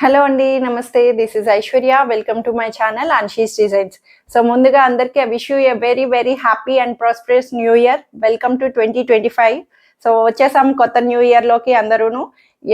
Hello అండి, నమస్తే. This is Aishwarya. Welcome to my channel Anshi's designs. So ముందుగా అందరికీ wish you a very very happy and prosperous new year. Welcome to 2025. So వచ్చేసాం కొత్త new ఇయర్లోకి. అందరూను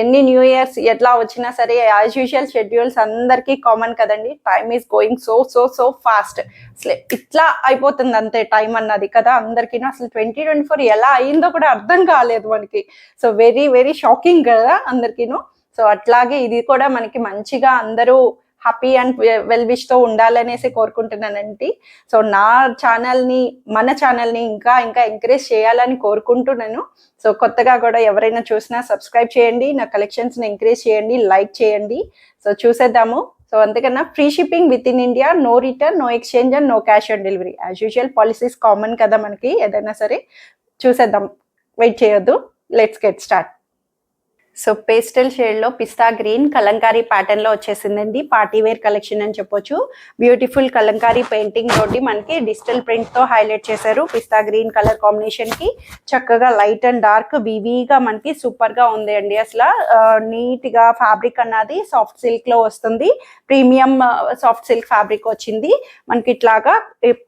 ఎన్ని new years ఎట్లా వచ్చినా సరే యాజ్ యూజువల్ షెడ్యూల్స్ అందరికీ కామన్ కదండి. Time is going so so so fast. అసలు ఇట్లా అయిపోతుంది అంతే టైం అన్నది కదా అందరికీ. అసలు 2024 ఎలా అయిందో కూడా అర్థం కాలేదు మనకి. సో వెరీ వెరీ షాకింగ్ కదా అందరికీను. సో అట్లాగే ఇది కూడా మనకి మంచిగా అందరూ హ్యాపీ అండ్ వెల్ విష్ తో ఉండాలనేసి కోరుకుంటున్నానండి. సో నా ఛానల్ని మన ఛానల్ని ఇంకా ఇంకా ఎంకరేజ్ చేయాలని కోరుకుంటున్నాను. సో కొత్తగా కూడా ఎవరైనా చూసినా సబ్స్క్రైబ్ చేయండి, నా కలెక్షన్స్ని ఎంకరేజ్ చేయండి, లైక్ చేయండి. సో చూసేద్దాము. సో అంతకన్నా free shipping with in India, no return, no exchange and no cash on delivery. As usual policies common కదా మనకి ఏదైనా సరే. చూసేద్దాం, వెయిట్ చేయొద్దు, let's get start. So pastel షేడ్లో పిస్తా గ్రీన్ కలంకారీ ప్యాటర్న్లో వచ్చేసిందండి. పార్టీ వేర్ కలెక్షన్ అని చెప్పొచ్చు. బ్యూటిఫుల్ కలంకారీ పెయింటింగ్ తోటి మనకి డిజిటల్ ప్రింట్తో హైలైట్ చేశారు. పిస్తా గ్రీన్ కలర్ కాంబినేషన్కి చక్కగా లైట్ అండ్ డార్క్ వివీగా మనకి సూపర్గా ఉంది అండి. అసలు నీట్గా ఫ్యాబ్రిక్ అన్నది సాఫ్ట్ సిల్క్లో వస్తుంది. ప్రీమియం సాఫ్ట్ సిల్క్ ఫ్యాబ్రిక్ వచ్చింది మనకి. ఇట్లాగా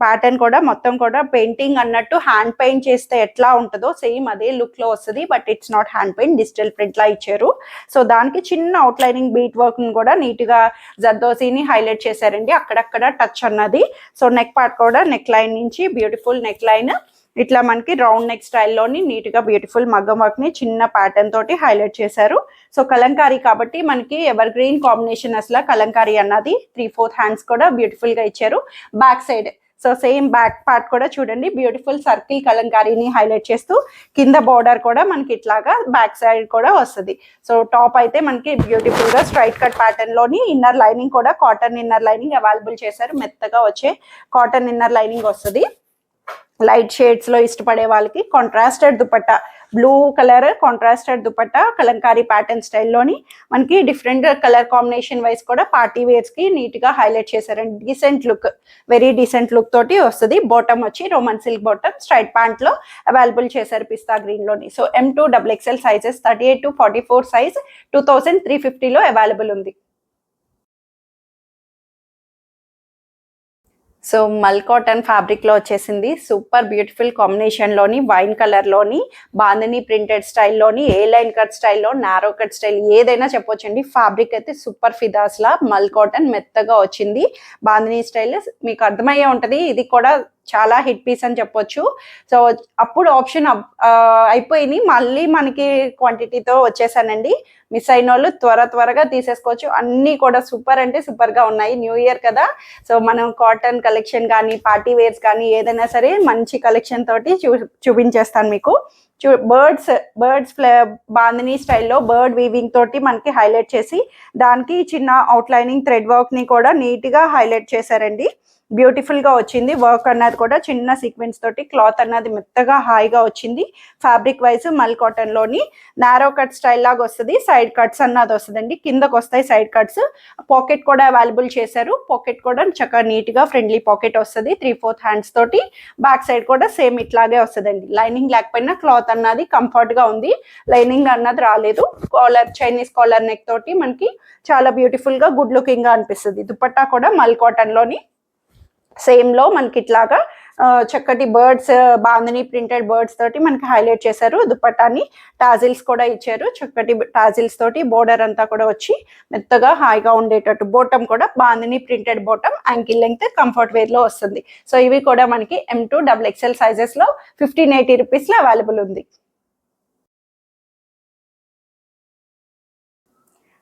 ప్యాటర్న్ కూడా మొత్తం కూడా పెయింటింగ్ అన్నట్టు హ్యాండ్ పెయింట్ చేస్తే ఎట్లా ఉంటుందో సేమ్ అదే లుక్లో వస్తుంది. But it's not hand paint, digital print లా ఇచ్చారు. సో దానికి చిన్న అవుట్లైనింగ్ బీట్ వర్క్ కూడా నీట్ గా జర్దోసీని హైలైట్ చేశారండి అక్కడక్కడ టచ్ అన్నది. సో నెక్ పార్ట్ కూడా నెక్ లైన్ నుంచి బ్యూటిఫుల్ నెక్ లైన్ ఇట్లా మనకి రౌండ్ నెక్ స్టైల్లోని నీట్ గా బ్యూటిఫుల్ మగ్గం వర్క్ ని చిన్న ప్యాటర్న్ తోటి హైలైట్ చేశారు. సో కలంకారీ కాబట్టి మనకి ఎవర్ గ్రీన్ కాంబినేషన్ అసలు కలంకారీ అన్నది. 3/4 హ్యాండ్స్ కూడా బ్యూటిఫుల్ గా ఇచ్చారు. Back side so same back part కూడా చూడండి బ్యూటిఫుల్ సర్కిల్ కలంకారీని హైలైట్ చేస్తూ కింద బోర్డర్ కూడా మనకి ఇట్లాగా బ్యాక్ సైడ్ కూడా వస్తుంది. సో టాప్ అయితే మనకి బ్యూటిఫుల్ గా స్ట్రైట్ కట్ ప్యాటర్న్ లోని ఇన్నర్ లైనింగ్ కూడా కాటన్ ఇన్నర్ లైనింగ్ అవైలబుల్ చేశారు. మెత్తగా వచ్చే కాటన్ ఇన్నర్ లైనింగ్ వస్తుంది. లైట్ షేడ్స్ లో ఇష్టపడే వాళ్ళకి contrasted dupatta, blue colour contrasted dupatta kalamkari pattern స్టైల్లోని మనకి డిఫరెంట్ కలర్ కాంబినేషన్ వైజ్ కూడా పార్టీ వేర్స్ కి నీట్ గా హైలైట్ చేశారండి. Decent look, very decent look తోటి వస్తుంది. బాటమ్ వచ్చి Roman silk bottom straight pant లో అవైలబుల్ చేశారు పిస్తా గ్రీన్ లోని. So M2 XXL sizes 38 to 44 size 2350 లో అవైలబుల్ ఉంది. సో మల్ కాటన్ ఫ్యాబ్రిక్ లో వచ్చేసింది. సూపర్ బ్యూటిఫుల్ కాంబినేషన్ లోని వైన్ కలర్ లోని బాందిని ప్రింటెడ్ స్టైల్లోని ఏ లైన్ కట్ స్టైల్లో నారో కట్ స్టైల్ ఏదైనా చెప్పొచ్చండి. ఫ్యాబ్రిక్ అయితే సూపర్ ఫిదాస్ లా మల్ కాటన్ మెత్తగా వచ్చింది. బాందిని స్టైల్ మీకు అర్థమయ్యే ఉంటది. ఇది కూడా చాలా హిట్ పీస్ అని చెప్పొచ్చు. సో అప్పుడు ఆప్షన్ అయిపోయింది, మళ్ళీ మనకి క్వాంటిటీతో వచ్చేసానండి. మిస్ అయిన వాళ్ళు త్వరగా తీసేసుకోవచ్చు. అన్నీ కూడా సూపర్ అంటే సూపర్గా ఉన్నాయి. న్యూ ఇయర్ కదా, సో మనం కాటన్ కలెక్షన్ కానీ పార్టీ వేర్స్ కానీ ఏదైనా సరే మంచి కలెక్షన్ తోటి చూపించేస్తాను మీకు. బర్డ్స్ బాందిని స్టైల్లో బర్డ్ వీవింగ్ తోటి మనకి హైలైట్ చేసి దానికి చిన్న అవుట్లైనింగ్ థ్రెడ్ వర్క్ ని కూడా నీట్ గా హైలైట్ చేశారండి. బ్యూటిఫుల్ గా వచ్చింది. వర్క్ అన్నది కూడా చిన్న సీక్వెన్స్ తోటి క్లాత్ అన్నది మెత్తగా హాయిగా వచ్చింది. ఫ్యాబ్రిక్ వైజ్ మల్ కాటన్ లోని నారో కట్ స్టైల్ లాగా వస్తుంది. సైడ్ కట్స్ అన్నది వస్తుందండి, కిందకు వస్తాయి సైడ్ కట్స్. పాకెట్ కూడా అవైలబుల్ చేశారు. పాకెట్ కూడా చక్కగా నీట్ గా ఫ్రెండ్లీ పాకెట్ వస్తుంది. 3/4 హ్యాండ్స్ తోటి బ్యాక్ సైడ్ కూడా సేమ్ ఇట్లాగే వస్తుందండి. లైనింగ్ లేకపోయినా క్లాత్ అన్నది కంఫర్ట్ గా ఉంది. లైనింగ్ అన్నది రాలేదు. కాలర్ చైనీస్ కాలర్ నెక్ తోటి మనకి చాలా బ్యూటిఫుల్ గా గుడ్ లుకింగ్ గా అనిపిస్తుంది. దుపట్టా కూడా మల్ కాటన్ లోని సేమ్ లో మనకి ఇట్లాగా చక్కటి బర్డ్స్ బాందిని ప్రింటెడ్ బర్డ్స్ తోటి మనకి హైలైట్ చేశారు. దుపట్టాని టాజిల్స్ కూడా ఇచ్చారు. చక్కటి టాజిల్స్ తోటి బోర్డర్ అంతా కూడా వచ్చి మెత్తగా హాయిగా ఉండేటట్టు. బోటం కూడా bandhani printed bottom, ankle length, comfort wear లో వస్తుంది. సో ఇవి కూడా మనకి M2 XXL సైజెస్ లో 1580 రూపీస్ లో అవైలబుల్ ఉంది.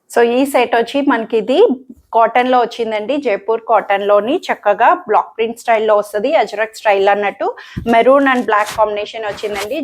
సో ఈ సెట్ వచ్చి మనకి ఇది కాటన్ లో వచ్చిందండి. జైపూర్ కాటన్ లోని చక్కగా బ్లాక్ ప్రింట్ స్టైల్లో వస్తుంది. అజ్రక్ స్టైల్ అన్నట్టు మెరూన్ అండ్ బ్లాక్ కాంబినేషన్ వచ్చిందండి.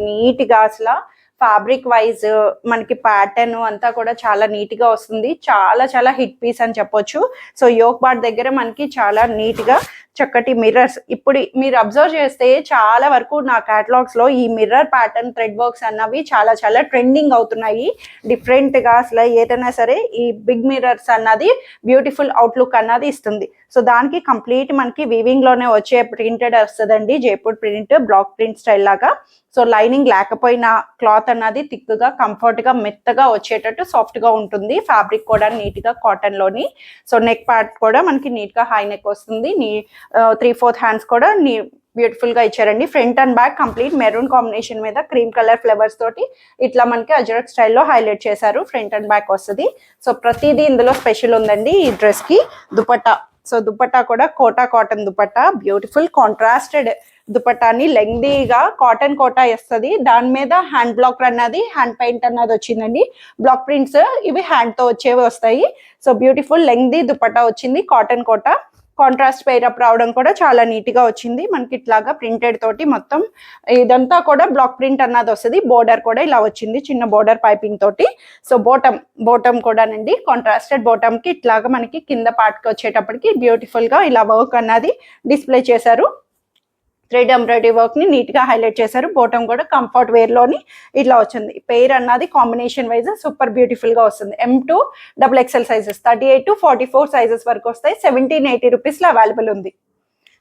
నీట్ గా అసలు ఫ్యాబ్రిక్ వైజ్ మనకి ప్యాటర్న్ అంతా కూడా చాలా నీట్ గా వస్తుంది. చాలా హిట్ పీస్ అని చెప్పొచ్చు. సో యోక్ పార్ట్ దగ్గర మనకి చాలా నీట్ గా చక్కటి మిర్రర్స్. ఇప్పుడు మీరు అబ్జర్వ్ చేస్తే చాలా వరకు నా క్యాటలాగ్స్ లో ఈ మిర్రర్ ప్యాటర్న్ థ్రెడ్ వర్క్స్ అన్నవి చాలా చాలా ట్రెండింగ్ అవుతున్నాయి. డిఫరెంట్ గా అసలు ఏదైనా సరే ఈ బిగ్ మిర్రర్స్ అన్నది బ్యూటిఫుల్ అవుట్లుక్ అన్నది ఇస్తుంది. సో దానికి కంప్లీట్ మనకి వీవింగ్ లోనే వచ్చే ప్రింటెడ్ వస్తుందండి, Jaipur print, block print style లాగా. సో లైనింగ్ లేకపోయినా క్లాత్ అన్నది థిక్ గా కంఫర్ట్ గా మెత్తగా వచ్చేటట్టు సాఫ్ట్ గా ఉంటుంది. ఫ్యాబ్రిక్ కూడా నీట్ గా కాటన్ లోని. సో నెక్ పార్ట్ కూడా మనకి నీట్ గా హై నెక్ వస్తుంది. 3/4 హ్యాండ్స్ కూడా బ్యూటిఫుల్ గా ఇచ్చారండి. Front and back complete maroon combination మీద క్రీమ్ కలర్ ఫ్లవర్స్ తోటి ఇట్లా మనకి అజరక్ స్టైల్లో హైలైట్ చేశారు. ఫ్రంట్ అండ్ బ్యాక్ వస్తుంది. సో ప్రతిదీ ఇందులో స్పెషల్ ఉందండి ఈ డ్రెస్ కి. దుపట్టా, సో దుపట్టా కూడా Kota cotton dupatta, beautiful contrasted దుపట్టాని లెంగ్దీగా కాటన్ కోటా వేస్తుంది. దాని మీద హ్యాండ్ బ్లాక్ అన్నది, హ్యాండ్ పెయింట్ అన్నది వచ్చిందండి. బ్లాక్ ప్రింట్స్ ఇవి హ్యాండ్ తో వచ్చేవి వస్తాయి. సో బ్యూటిఫుల్ లెంగ్దీ దుపట్టా వచ్చింది, కాటన్ కోటా. కాంట్రాస్ట్ పేరప్ రావడం కూడా చాలా నీట్ గా వచ్చింది. మనకి ఇట్లాగా ప్రింటెడ్ తోటి మొత్తం ఇదంతా కూడా బ్లాక్ ప్రింట్ అన్నది వస్తుంది. బోర్డర్ కూడా ఇలా వచ్చింది, చిన్న బోర్డర్ పైపింగ్ తోటి. సో బోటమ్ కూడానండి కాంట్రాస్టెడ్ బోటమ్ కి ఇట్లాగా మనకి కింద పార్ట్ కి వచ్చేటప్పటికి బ్యూటిఫుల్ గా ఇలా వర్క్ అన్నది డిస్ప్లే చేశారు. థ్రెడ్ ఎంబ్రాయిడరీ వర్క్ ని నీట్ గా హైలైట్ చేశారు. బోటం కూడా కంఫర్ట్ వేర్ లోని ఇట్లా వచ్చింది. పేర్ అన్నది కాంబినేషన్ వైజ్ సూపర్ బ్యూటిఫుల్ గా వస్తుంది. M2XXL సైజెస్ 38 to 44 సైజెస్ వరకు వస్తాయి. 1780 రూపీస్ లో అవైలబుల్ ఉంది.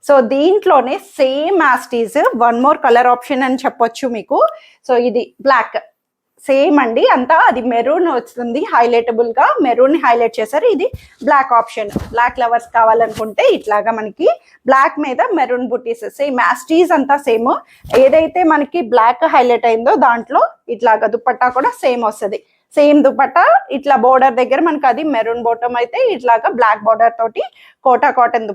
సో దీంట్లోనే సేమ్ యాస్టీజ్ వన్ మోర్ కలర్ ఆప్షన్ అని చెప్పొచ్చు మీకు. సో ఇది బ్లాక్ సేమ్ అండి, అంతా అది మెరూన్ వస్తుంది, హైలైటబుల్ గా మెరూన్ హైలైట్ చేశారు. ఇది బ్లాక్ ఆప్షన్. బ్లాక్ లవర్స్ కావాలనుకుంటే ఇట్లాగా మనకి బ్లాక్ మీద మెరూన్ బుటీస్ సేమ్ యాస్టీజ్ అంతా సేమ్. ఏదైతే మనకి బ్లాక్ హైలైట్ అయిందో దాంట్లో ఇట్లాగా దుపట్టా కూడా సేమ్ వస్తుంది. సేమ్ దుపట్టా ఇట్లా బోర్డర్ దగ్గర మనకి అది మెరూన్ బోటం అయితే ఇట్లాగా బ్లాక్ బోర్డర్ తోటి కోటా కాటన్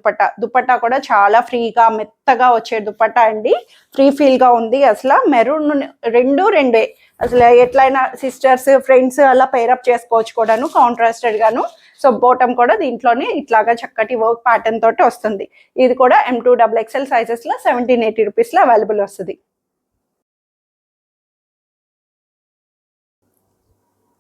దుపట్టా కూడా చాలా ఫ్రీగా మెత్తగా వచ్చే దుపట్టా అండి. ఫ్రీ ఫీల్ గా ఉంది. అసలు మెరూన్ రెండే అసలు ఎట్లయినా సిస్టర్స్ ఫ్రెండ్స్ అలా పేరప్ చేసుకోవచ్చు కూడాను కాంట్రాస్టెడ్ గాను. సో బోటం కూడా దీంట్లోనే ఇట్లాగా చక్కటి వర్క్ ప్యాటర్న్ తోటి వస్తుంది. ఇది కూడా M2XXL సైజెస్ లో 1780 రూపీస్ లో అవైలబుల్ వస్తుంది.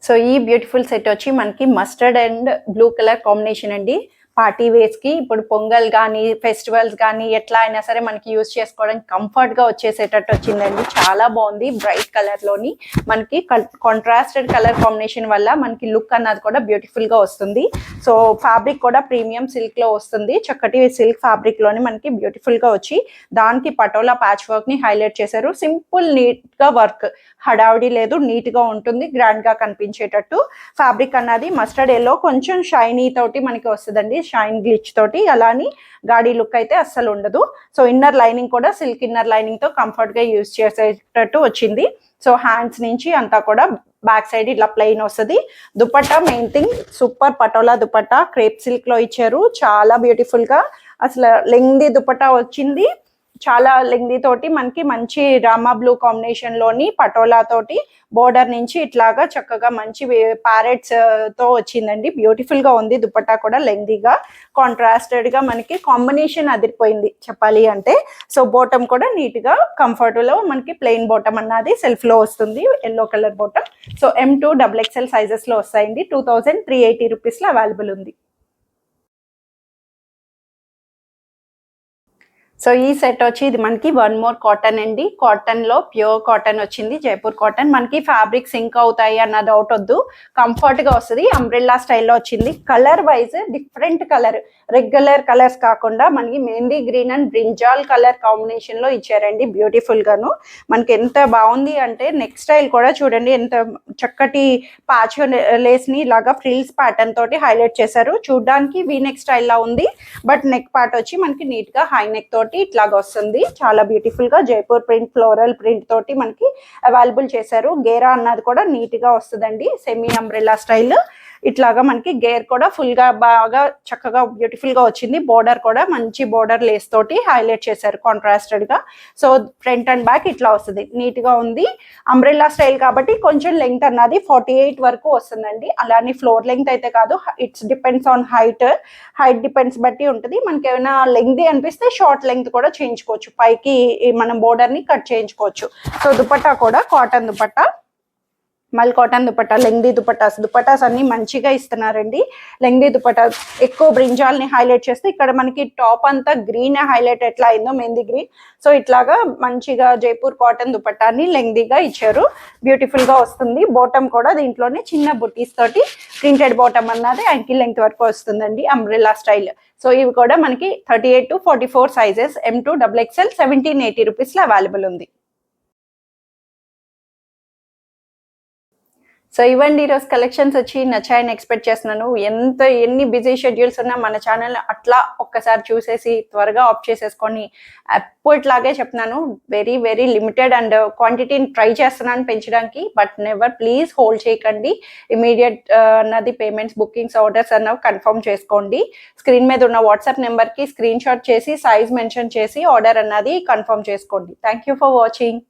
సో ఈ బ్యూటిఫుల్ సెట్ వచ్చి మనకి mustard and blue colour combination అండి. పార్టీ వేస్ కి ఇప్పుడు పొంగల్ కానీ ఫెస్టివల్స్ కానీ ఎట్లా అయినా సరే మనకి యూజ్ చేసుకోవడానికి కంఫర్ట్ గా వచ్చేసేటట్టు వచ్చిందండి. చాలా బాగుంది. బ్రైట్ కలర్ లోని మనకి కాంట్రాస్టెడ్ కలర్ కాంబినేషన్ వల్ల మనకి లుక్ అన్నది కూడా బ్యూటిఫుల్ గా వస్తుంది. సో ఫ్యాబ్రిక్ కూడా ప్రీమియం సిల్క్ లో వస్తుంది. చక్కటి సిల్క్ ఫ్యాబ్రిక్ లోని మనకి బ్యూటిఫుల్ గా వచ్చి దానికి పటోలా ప్యాచ్ వర్క్ ని హైలైట్ చేశారు. సింపుల్ నీట్ గా వర్క్, హడావిడి లేదు, నీట్ గా ఉంటుంది, గ్రాండ్ గా కనిపించేటట్టు. ఫ్యాబ్రిక్ అన్నది మస్టర్డ్ ఎల్లో కొంచెం షైనీ తోటి మనకి వస్తుందండి, షైన్ గ్లిచ్ తోటి. అలాని గాడి లుక్ అయితే అస్సలు ఉండదు. సో ఇన్నర్ లైనింగ్ కూడా సిల్క్ ఇన్నర్ లైనింగ్ తో కంఫర్ట్ గా యూజ్ చేసేటట్టు వచ్చింది. సో హ్యాండ్స్ నుంచి అంతా కూడా బ్యాక్ సైడ్ ఇట్లా ప్లెయిన్ వస్తుంది. Dupatta main thing super patola dupatta crepe silk లో ఇచ్చారు. చాలా బ్యూటిఫుల్ గా అసలు లెంగ్దీ దుపట్టా వచ్చింది. చాలా లెంగ్దీ తోటి మనకి మంచి రామా బ్లూ కాంబినేషన్ లోని పటోలా తోటి బోర్డర్ నుంచి ఇట్లాగా చక్కగా మంచి ప్యారెట్స్ తో వచ్చిందండి. బ్యూటిఫుల్ గా ఉంది. దుపట్టా కూడా లెంగ్దీగా కాంట్రాస్టెడ్ గా మనకి కాంబినేషన్ అదిరిపోయింది చెప్పాలి అంటే. సో బోటం కూడా నీట్ గా కంఫర్ట్ లో మనకి ప్లెయిన్ బోటం అన్నది సెల్ఫ్ లో వస్తుంది, yellow colour bottom. So M2XXL sizes లో వస్తాయండి. 2380 రూపీస్ లో అవైలబుల్ ఉంది. సో ఈ సెట్ వచ్చి ఇది మనకి వన్ మోర్ కాటన్ అండి. కాటన్ లో ప్యూర్ కాటన్ వచ్చింది, జైపూర్ కాటన్. మనకి ఫ్యాబ్రిక్ సింక్ అవుతాయి అన్న డౌట్ వద్దు, కంఫర్ట్ గా వస్తుంది. అంబ్రెల్లా స్టైల్లో వచ్చింది. Colour wise different colour, regular colours కాకుండా మనకి mehndi green and brinjal colour combination లో ఇచ్చారండి. బ్యూటిఫుల్ గాను మనకి ఎంత బాగుంది అంటే నెక్ స్టైల్ కూడా చూడండి ఎంత చక్కటి పాచ్ లేస్ ని ఇలాగా ఫ్రిల్స్ ప్యాటర్న్ తోటి హైలైట్ చేశారు. చూడడానికి వీ నెక్ స్టైల్ లా ఉంది, బట్ నెక్ పార్ట్ వచ్చి మనకి నీట్ గా హై నెక్ తోటి ఇట్లాగా వస్తుంది. చాలా బ్యూటిఫుల్ గా జైపూర్ ప్రింట్, ఫ్లోరల్ ప్రింట్ తోటి మనకి అవైలబుల్ చేశారు. గేరా అన్నది కూడా నీట్ గా వస్తుందండి, సెమీ అంబ్రెల్లా స్టైల్. ఇట్లాగా మనకి గేర్ కూడా ఫుల్ గా బాగా చక్కగా బ్యూటిఫుల్ గా వచ్చింది. బోర్డర్ కూడా మంచి బోర్డర్ లేస్ తోటి హైలైట్ చేశారు కాంట్రాస్టెడ్ గా. సో ఫ్రంట్ అండ్ బ్యాక్ ఇట్లా వస్తుంది, నీట్ గా ఉంది. అంబ్రెల్లా స్టైల్ కాబట్టి కొంచెం లెంగ్త్ అన్నది 48 వరకు వస్తుందండి. అలానే ఫ్లోర్ లెంగ్త్ అయితే కాదు, it's depends on height depends బట్టి ఉంటుంది. మనకి ఏమైనా లెంగ్త్ అనిపిస్తే షార్ట్ లెంగ్త్ కూడా చేయించుకోవచ్చు, పైకి మనం బోర్డర్ ని కట్ చేయించుకోవచ్చు. సో దుపట్టా కూడా కాటన్ దుపట్టా మల్ కాటన్ దుపట్టా, లెంగ్దీ దుపట్టాస్ అన్ని మంచిగా ఇస్తున్నారండి. లెంగ్దీ దుపట్టాస్ ఎక్కువ బ్రింజాల్ని హైలైట్ చేస్తే ఇక్కడ మనకి టాప్ అంతా గ్రీన్ హైలైట్ ఎట్లా అయిందో మెహందీ గ్రీన్, సో ఇట్లాగా మంచిగా జైపూర్ కాటన్ దుపట్టాని లెంగ్దీగా ఇచ్చారు. బ్యూటిఫుల్ గా వస్తుంది. బాటమ్ కూడా దీంట్లోనే చిన్న బుటీస్ తోటి ప్రింటెడ్ బాటమ్ అన్నది యాంకిల్ లెంగ్త్ వరకు వస్తుందండి, అంబ్రెల్లా స్టైల్. సో ఇవి కూడా మనకి 38 to 44 సైజెస్, M2 XXL 1780 రూపీస్లో అవైలబుల్ ఉంది. సో ఇవ్వండి ఈరోజు కలెక్షన్స్ వచ్చి నచ్చాయని ఎక్స్పెక్ట్ చేస్తున్నాను. ఎన్ని బిజీ షెడ్యూల్స్ ఉన్నా మన ఛానల్ అట్లా ఒక్కసారి చూసేసి త్వరగా ఆఫ్ చేసేసుకొని, ఎప్పటిలాగే చెప్తున్నాను, వెరీ వెరీ లిమిటెడ్ అండ్ క్వాంటిటీని ట్రై చేస్తున్నాను పెంచడానికి. బట్ నెవర్ ప్లీజ్ హోల్డ్ చేయకండి. ఇమీడియట్ అన్నది పేమెంట్స్, బుకింగ్స్, ఆర్డర్స్ అన్నవి కన్ఫర్మ్ చేసుకోండి. స్క్రీన్ మీద ఉన్న వాట్సాప్ నెంబర్కి స్క్రీన్ షాట్ చేసి సైజ్ మెన్షన్ చేసి ఆర్డర్ అన్నది కన్ఫర్మ్ చేసుకోండి. Thank you for watching.